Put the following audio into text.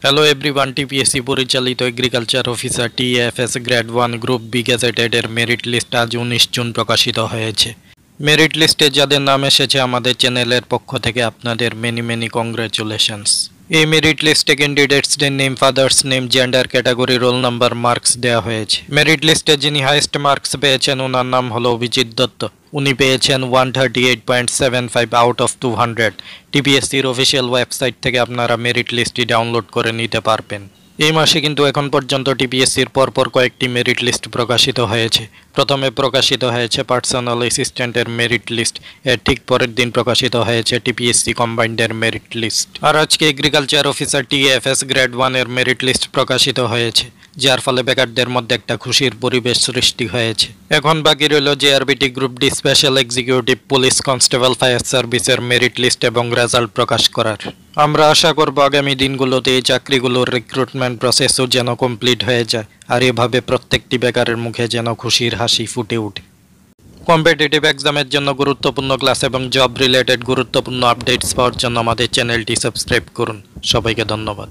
Hello everyone, TPSC পরিচালিত agriculture officer TFS grade 1 group B গ্যাজেটেডের merit list আজ 19 June প্রকাশিত হয়েছে। মেরিট লিস্টে যাদের নাম এসেছে আমাদের চ্যানেলের পক্ষ থেকে আপনাদের মেনি কংগ্রেচুলেশনস। এই মেরিট লিস্টে ক্যান্ডিডেটসদের name, father's name, gender, category, roll number, marks দেওয়া হয়েছে। মেরিট লিস্টে যিনি হাইয়েস্ট মার্কস পেয়েছেন ওনার নাম হলো অভিজিৎ দত্ত। উনি পেয়েছেন 138.75 আউট অফ 200। টিপিএসসির অফিসিয়াল ওয়েবসাইট থেকে আপনারা মেরিট লিস্টটি ডাউনলোড করে নিতে পারবেন। এই মাসে কিন্তু এখন পর্যন্ত টিপিএসসির পরপর কয়েকটি মেরিট লিস্ট প্রকাশিত হয়েছে। প্রথমে প্রকাশিত হয়েছে পার্সোনাল অ্যাসিস্ট্যান্টের মেরিট লিস্ট, এর ঠিক পরের দিন প্রকাশিত হয়েছে টিপিএসসি কম্বাইন্ডের মেরিট লিস্ট। আর আজকে এগ্রিকালচার অফিসার টিএফএস গ্রেড 1 এর মেরিট লিস্ট প্রকাশিত হয়েছে, যার ফলে বেকারদের মধ্যে একটা খুশির পরিবেশ সৃষ্টি হয়েছে। এখন বাকি রইল JRBT group D special executive police constable fire সার্ভিসের মেরিট লিস্ট এবং রেজাল্ট প্রকাশ করার। আমরা আশা করব আগামী দিনগুলোতে এই চাকরিগুলোর রিক্রুটমেন্ট প্রসেসও যেন কমপ্লিট হয়ে যায়, আর এভাবে প্রত্যেকটি বেকারের মুখে যেন খুশির হাসি ফুটে ওঠে। কম্পিটিটিভ এক্সামের জন্য গুরুত্বপূর্ণ ক্লাস এবং জব রিলেটেড গুরুত্বপূর্ণ আপডেটস পাওয়ার জন্য আমাদের চ্যানেলটি সাবস্ক্রাইব করুন। সবাইকে ধন্যবাদ।